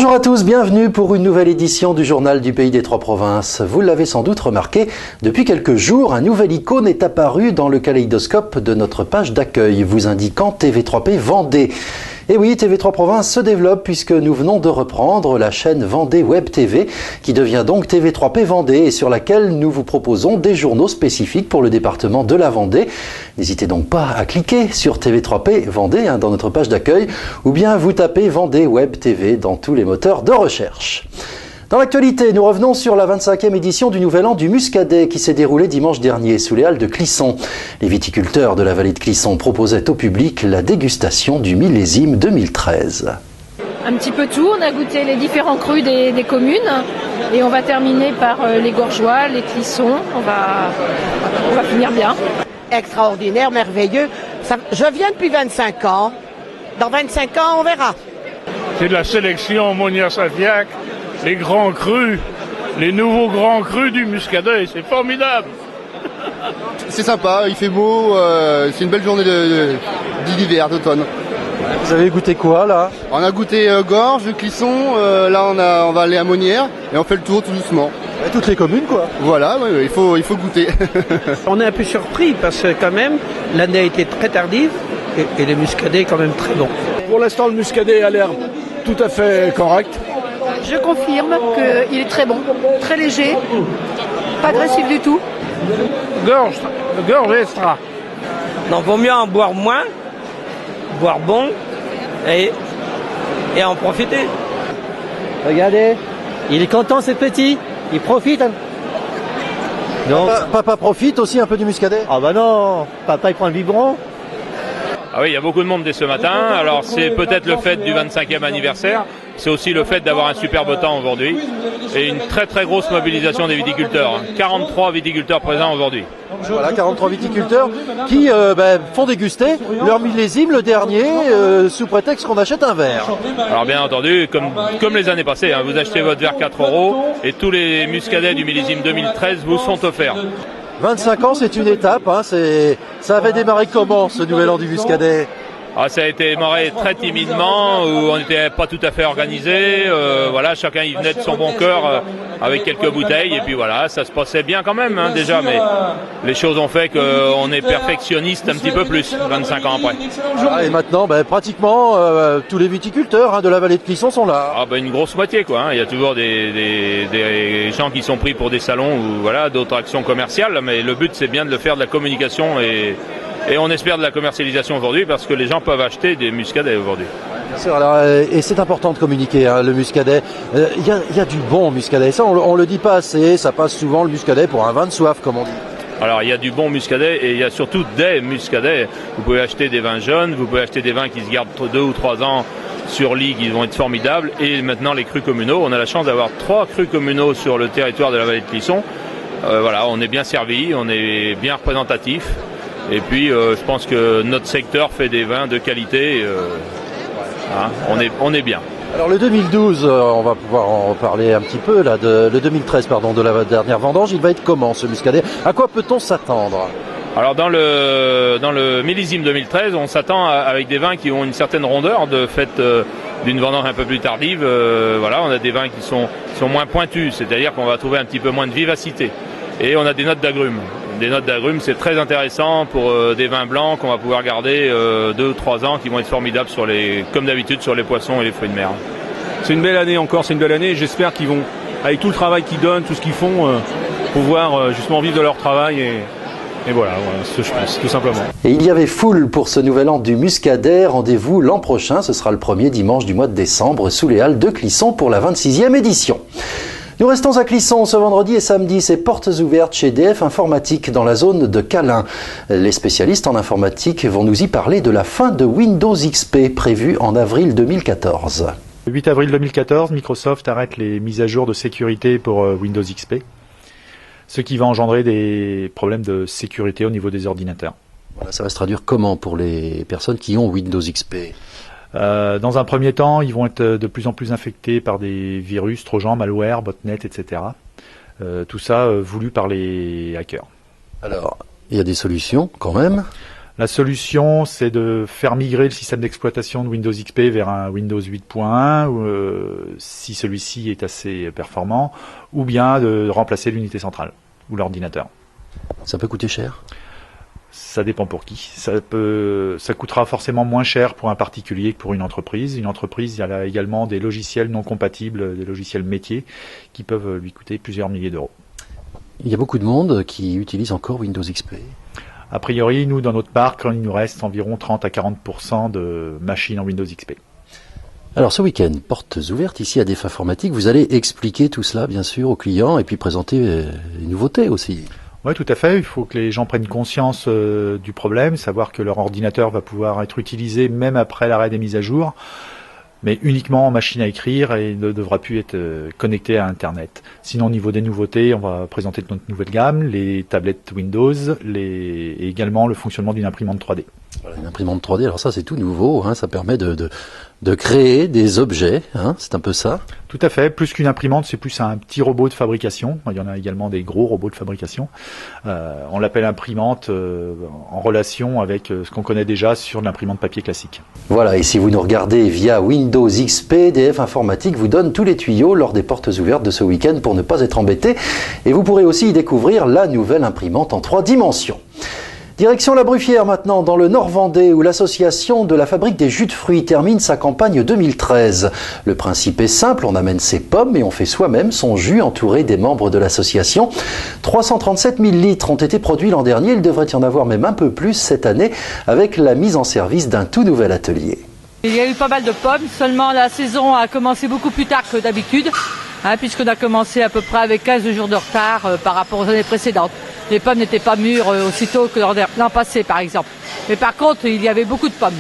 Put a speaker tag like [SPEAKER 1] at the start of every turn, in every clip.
[SPEAKER 1] Bonjour à tous, bienvenue pour une nouvelle édition du journal du Pays des Trois Provinces. Vous l'avez sans doute remarqué, depuis quelques jours, un nouvel icône est apparu dans le kaléidoscope de notre page d'accueil, vous indiquant TV3P Vendée. Et oui, TV3 Provinces se développe puisque nous venons de reprendre la chaîne Vendée Web TV qui devient donc TV3P Vendée et sur laquelle nous vous proposons des journaux spécifiques pour le département de la Vendée. N'hésitez donc pas à cliquer sur TV3P Vendée dans notre page d'accueil ou bien vous tapez Vendée Web TV dans tous les moteurs de recherche. Dans l'actualité, nous revenons sur la 25e édition du Nouvel An du Muscadet qui s'est déroulée dimanche dernier sous les halles de Clisson. Les viticulteurs de la vallée de Clisson proposaient au public la dégustation du millésime 2013.
[SPEAKER 2] Un petit peu tout, on a goûté les différents crus des communes et on va terminer par les Gorgeois, les Clissons, on va finir bien.
[SPEAKER 3] Extraordinaire, merveilleux. Je viens depuis 25 ans. Dans 25 ans, on verra.
[SPEAKER 4] C'est de la sélection Monia-Saviac. Les grands crus, les nouveaux grands crus du Muscadet, c'est formidable.
[SPEAKER 5] C'est sympa, il fait beau, c'est une belle journée d'hiver, d'automne.
[SPEAKER 1] Vous avez goûté quoi là?
[SPEAKER 5] On a goûté Gorge, Clisson, là on va aller à Monnières et on fait le tour tout doucement.
[SPEAKER 1] Et toutes les communes quoi.
[SPEAKER 5] Voilà, oui, il faut goûter.
[SPEAKER 6] On est un peu surpris parce que quand même l'année a été très tardive et le Muscadet est quand même très bon.
[SPEAKER 7] Pour l'instant le Muscadet a l'air tout à fait correct.
[SPEAKER 2] Je confirme qu'il est très bon, très léger, pas agressif du tout.
[SPEAKER 4] Gorge extra.
[SPEAKER 6] Donc vaut mieux en boire moins, boire bon et en profiter.
[SPEAKER 8] Regardez, il est content ce petit, il profite.
[SPEAKER 1] Non. Papa profite aussi un peu du Muscadet?
[SPEAKER 8] Ah bah non, papa il prend le biberon.
[SPEAKER 9] Ah oui, il y a beaucoup de monde dès ce matin. Alors c'est peut-être le fait du 25e anniversaire. C'est aussi le fait d'avoir un superbe temps aujourd'hui et une très très grosse mobilisation des viticulteurs. 43 viticulteurs présents aujourd'hui.
[SPEAKER 1] Voilà, 43 viticulteurs qui font déguster leur millésime, le dernier, sous prétexte qu'on achète un verre.
[SPEAKER 9] Alors bien entendu, comme les années passées, vous achetez votre verre 4 € et tous les muscadets du millésime 2013 vous sont offerts.
[SPEAKER 1] 25 ans, c'est une étape. Ça avait démarré comment, ce nouvel an du Muscadet?
[SPEAKER 9] Ça a été démarré très timidement, où on n'était pas tout à fait organisé. Voilà, chacun y venait de son bon cœur avec quelques bouteilles. Et puis voilà, ça se passait bien quand même déjà. Mais les choses ont fait qu'on est perfectionniste un petit peu plus, 25 ans après.
[SPEAKER 1] Et maintenant, pratiquement tous les viticulteurs de la vallée de Clisson sont là.
[SPEAKER 9] Une grosse moitié quoi. Il y a toujours des gens qui sont pris pour des salons ou voilà d'autres actions commerciales. Mais le but c'est bien de le faire de la communication et on espère de la commercialisation aujourd'hui parce que les gens peuvent acheter des muscadets aujourd'hui.
[SPEAKER 1] Bien sûr, alors, et c'est important de communiquer le muscadet. Il y a du bon muscadet, ça on le dit pas assez, ça passe souvent le muscadet pour un vin de soif comme on dit.
[SPEAKER 9] Alors il y a du bon muscadet et il y a surtout des muscadets. Vous pouvez acheter des vins jeunes, vous pouvez acheter des vins qui se gardent 2 ou 3 ans sur lit qui vont être formidables et maintenant les crus communaux. On a la chance d'avoir 3 crus communaux sur le territoire de la vallée de Clisson. Voilà, on est bien servi, on est bien représentatif. Et puis je pense que notre secteur fait des vins de qualité, on est bien.
[SPEAKER 1] Alors le 2012, on va pouvoir en reparler un petit peu là, le 2013 pardon, de la dernière vendange, il va être comment ce muscadet? À quoi peut-on s'attendre?
[SPEAKER 9] Alors dans le millésime 2013, on s'attend avec des vins qui ont une certaine rondeur de fait d'une vendange un peu plus tardive. Voilà, on a des vins qui sont moins pointus, c'est-à-dire qu'on va trouver un petit peu moins de vivacité. Et on a des notes d'agrumes. Des notes d'agrumes, c'est très intéressant pour des vins blancs qu'on va pouvoir garder 2 ou 3 ans, qui vont être formidables comme d'habitude sur les poissons et les fruits de mer.
[SPEAKER 7] C'est une belle année encore, c'est une belle année. J'espère qu'ils vont, avec tout le travail qu'ils donnent, tout ce qu'ils font, pouvoir justement vivre de leur travail et voilà ce que je pense, tout simplement.
[SPEAKER 1] Et il y avait foule pour ce nouvel an du Muscadet. Rendez-vous l'an prochain, ce sera le premier dimanche du mois de décembre sous les halles de Clisson pour la 26e édition. Nous restons à Clisson ce vendredi et samedi, c'est portes ouvertes chez DF Informatique dans la zone de Calin. Les spécialistes en informatique vont nous y parler de la fin de Windows XP prévue en avril 2014.
[SPEAKER 10] Le 8 avril 2014, Microsoft arrête les mises à jour de sécurité pour Windows XP, ce qui va engendrer des problèmes de sécurité au niveau des ordinateurs.
[SPEAKER 1] Voilà, ça va se traduire comment pour les personnes qui ont Windows XP?
[SPEAKER 10] Dans un premier temps, ils vont être de plus en plus infectés par des virus, trojans, malware, botnet, etc. Tout ça voulu par les hackers.
[SPEAKER 1] Alors, il y a des solutions quand même?
[SPEAKER 10] La solution, c'est de faire migrer le système d'exploitation de Windows XP vers un Windows 8.1, si celui-ci est assez performant, ou bien de remplacer l'unité centrale ou l'ordinateur.
[SPEAKER 1] Ça peut coûter cher?
[SPEAKER 10] Ça dépend pour qui. Ça coûtera forcément moins cher pour un particulier que pour une entreprise. Une entreprise, il y a également des logiciels non compatibles, des logiciels métiers, qui peuvent lui coûter plusieurs milliers d'euros.
[SPEAKER 1] Il y a beaucoup de monde qui utilise encore Windows XP.
[SPEAKER 10] A priori, nous, dans notre parc, il nous reste environ 30 à 40% de machines en Windows XP.
[SPEAKER 1] Alors ce week-end, portes ouvertes ici à Def Informatique, vous allez expliquer tout cela bien sûr aux clients et puis présenter les nouveautés aussi.
[SPEAKER 10] Oui, tout à fait. Il faut que les gens prennent conscience du problème, savoir que leur ordinateur va pouvoir être utilisé même après l'arrêt des mises à jour, mais uniquement en machine à écrire et ne devra plus être connecté à Internet. Sinon, au niveau des nouveautés, on va présenter notre nouvelle gamme, les tablettes Windows, et également le fonctionnement d'une imprimante 3D.
[SPEAKER 1] Voilà, une imprimante 3D, alors ça c'est tout nouveau, hein, ça permet de créer des objets, hein, c'est un peu ça.
[SPEAKER 10] Tout à fait, plus qu'une imprimante, c'est plus un petit robot de fabrication. Il y en a également des gros robots de fabrication. On l'appelle imprimante en relation avec ce qu'on connaît déjà sur l'imprimante papier classique.
[SPEAKER 1] Voilà, et si vous nous regardez via Windows XP, Def Informatique vous donne tous les tuyaux lors des portes ouvertes de ce week-end pour ne pas être embêté. Et vous pourrez aussi y découvrir la nouvelle imprimante en 3 dimensions. Direction la Bruffière maintenant, dans le Nord-Vendée, où l'association de la fabrique des jus de fruits termine sa campagne 2013. Le principe est simple, on amène ses pommes et on fait soi-même son jus entouré des membres de l'association. 337 000 litres ont été produits l'an dernier, il devrait y en avoir même un peu plus cette année avec la mise en service d'un tout nouvel atelier.
[SPEAKER 11] Il y a eu pas mal de pommes, seulement la saison a commencé beaucoup plus tard que d'habitude, puisqu'on a commencé à peu près avec 15 jours de retard par rapport aux années précédentes. Les pommes n'étaient pas mûres aussitôt que l'an passé, par exemple. Mais par contre, il y avait beaucoup de pommes.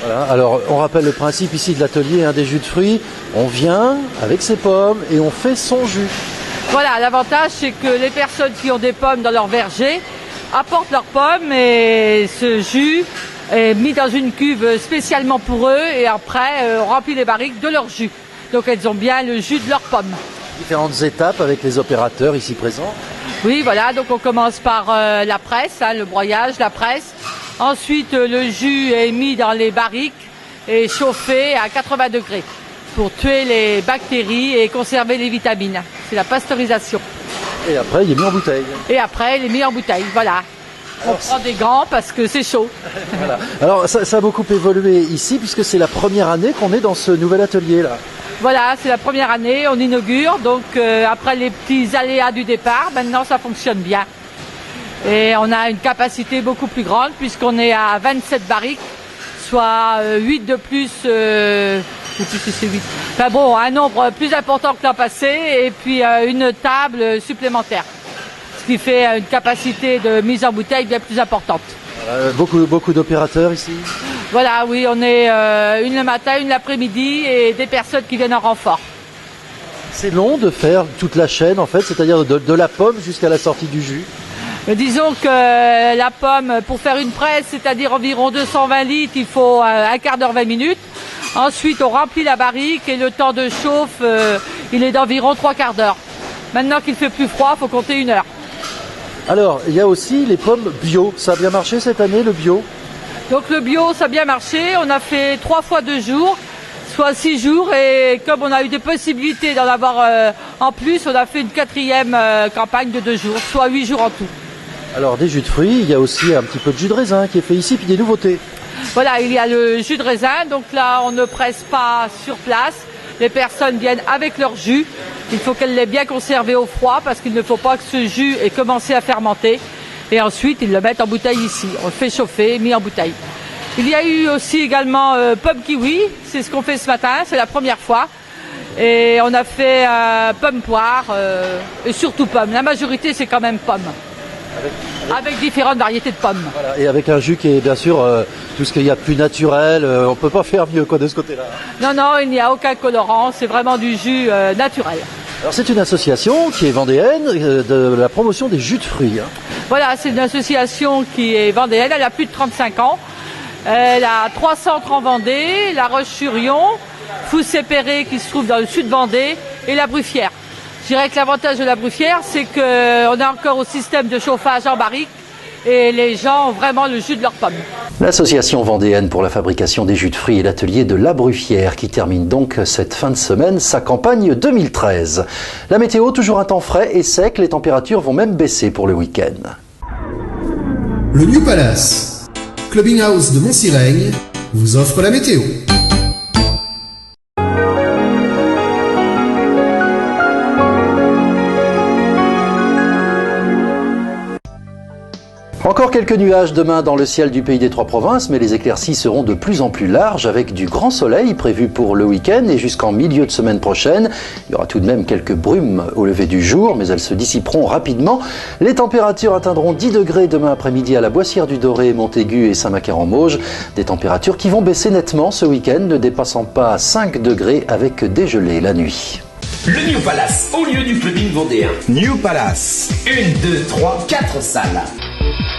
[SPEAKER 1] Voilà, alors on rappelle le principe ici de l'atelier des jus de fruits. On vient avec ses pommes et on fait son jus.
[SPEAKER 11] Voilà, l'avantage c'est que les personnes qui ont des pommes dans leur verger apportent leurs pommes et ce jus est mis dans une cuve spécialement pour eux et après on remplit les barriques de leur jus. Donc elles ont bien le jus de leurs pommes.
[SPEAKER 1] Différentes étapes avec les opérateurs ici présents.
[SPEAKER 11] Oui, voilà, donc on commence par la presse, le broyage, la presse. Ensuite, le jus est mis dans les barriques et chauffé à 80 degrés pour tuer les bactéries et conserver les vitamines. C'est la pasteurisation.
[SPEAKER 1] Et après, il est mis en bouteille.
[SPEAKER 11] Et après, il est mis en bouteille, voilà. On prend des gants parce que c'est chaud.
[SPEAKER 1] Voilà. Alors, ça a beaucoup évolué ici puisque c'est la première année qu'on est dans ce nouvel atelier-là.
[SPEAKER 11] Voilà, c'est la première année, on inaugure, donc après les petits aléas du départ, maintenant ça fonctionne bien. Et on a une capacité beaucoup plus grande puisqu'on est à 27 barriques, soit 8 de plus, je sais plus si c'est 8. Enfin bon, un nombre plus important que l'an passé et puis une table supplémentaire. Ce qui fait une capacité de mise en bouteille bien plus importante.
[SPEAKER 1] Beaucoup d'opérateurs ici.
[SPEAKER 11] Voilà, oui, on est une le matin, une l'après-midi et des personnes qui viennent en renfort.
[SPEAKER 1] C'est long de faire toute la chaîne en fait, c'est-à-dire de la pomme jusqu'à la sortie du jus.
[SPEAKER 11] Mais disons que la pomme, pour faire une presse, c'est-à-dire environ 220 litres, il faut un quart d'heure, 20 minutes. Ensuite, on remplit la barrique et le temps de chauffe, il est d'environ 3 quarts d'heure. Maintenant qu'il fait plus froid, il faut compter 1 heure.
[SPEAKER 1] Alors, il y a aussi les pommes bio. Ça a bien marché cette année, le bio?
[SPEAKER 11] Donc le bio, ça a bien marché. On a fait 3 fois 2 jours, soit 6 jours. Et comme on a eu des possibilités d'en avoir en plus, on a fait une 4e campagne de 2 jours, soit 8 jours en tout.
[SPEAKER 1] Alors, des jus de fruits, il y a aussi un petit peu de jus de raisin qui est fait ici, puis des nouveautés.
[SPEAKER 11] Voilà, il y a le jus de raisin. Donc là, on ne presse pas sur place. Les personnes viennent avec leur jus. Il faut qu'elle l'ait bien conservé au froid parce qu'il ne faut pas que ce jus ait commencé à fermenter. Et ensuite, ils le mettent en bouteille ici. On le fait chauffer, mis en bouteille. Il y a eu aussi également pomme kiwi. C'est ce qu'on fait ce matin, c'est la première fois. Et on a fait pomme poire et surtout pomme. La majorité, c'est quand même pomme. Avec différentes variétés de pommes.
[SPEAKER 1] Voilà, et avec un jus qui est bien sûr tout ce qu'il y a de plus naturel, on ne peut pas faire mieux de ce côté-là.
[SPEAKER 11] Non, non, il n'y a aucun colorant, c'est vraiment du jus naturel.
[SPEAKER 1] Alors c'est une association qui est vendéenne de la promotion des jus de fruits.
[SPEAKER 11] Voilà, c'est une association qui est vendéenne, elle a plus de 35 ans. Elle a 3 centres en Vendée, La Roche-sur-Yon, Foussé-Perret qui se trouve dans le sud Vendée et la Bruffière. Je dirais que l'avantage de la Bruffière, c'est qu'on a encore au système de chauffage en barrique et les gens ont vraiment le jus de leur pomme.
[SPEAKER 1] L'association vendéenne pour la fabrication des jus de fruits et l'atelier de La Bruffière qui termine donc cette fin de semaine sa campagne 2013. La météo, toujours un temps frais et sec, les températures vont même baisser pour le week-end.
[SPEAKER 12] Le New Palace, Clubbing House de Montsirègne, vous offre la météo.
[SPEAKER 1] Encore quelques nuages demain dans le ciel du pays des Trois Provinces, mais les éclaircies seront de plus en plus larges avec du grand soleil prévu pour le week-end et jusqu'en milieu de semaine prochaine. Il y aura tout de même quelques brumes au lever du jour, mais elles se dissiperont rapidement. Les températures atteindront 10 degrés demain après-midi à la Boissière-du-Doré, Montaigu et Saint-Macaire-en-Mauges. Des températures qui vont baisser nettement ce week-end, ne dépassant pas 5 degrés avec des gelées la nuit.
[SPEAKER 13] Le New Palace, au lieu du clubbing vendéen. New Palace. 1, 2, 3, 4 salles.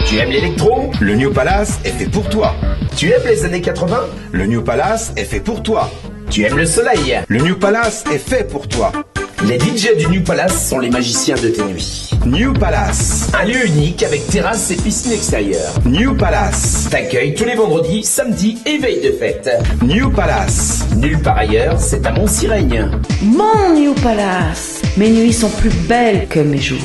[SPEAKER 13] Tu aimes l'électro? Le New Palace est fait pour toi. Tu aimes les années 80? Le New Palace est fait pour toi. Tu aimes le soleil? Le New Palace est fait pour toi. Les DJ du New Palace sont les magiciens de tes nuits. New Palace, un lieu unique avec terrasse et piscine extérieure. New Palace t'accueille tous les vendredis, samedis et veille de fête. New Palace, nulle part ailleurs, c'est à Montsirègne.
[SPEAKER 14] Mon New Palace, mes nuits sont plus belles que mes jours.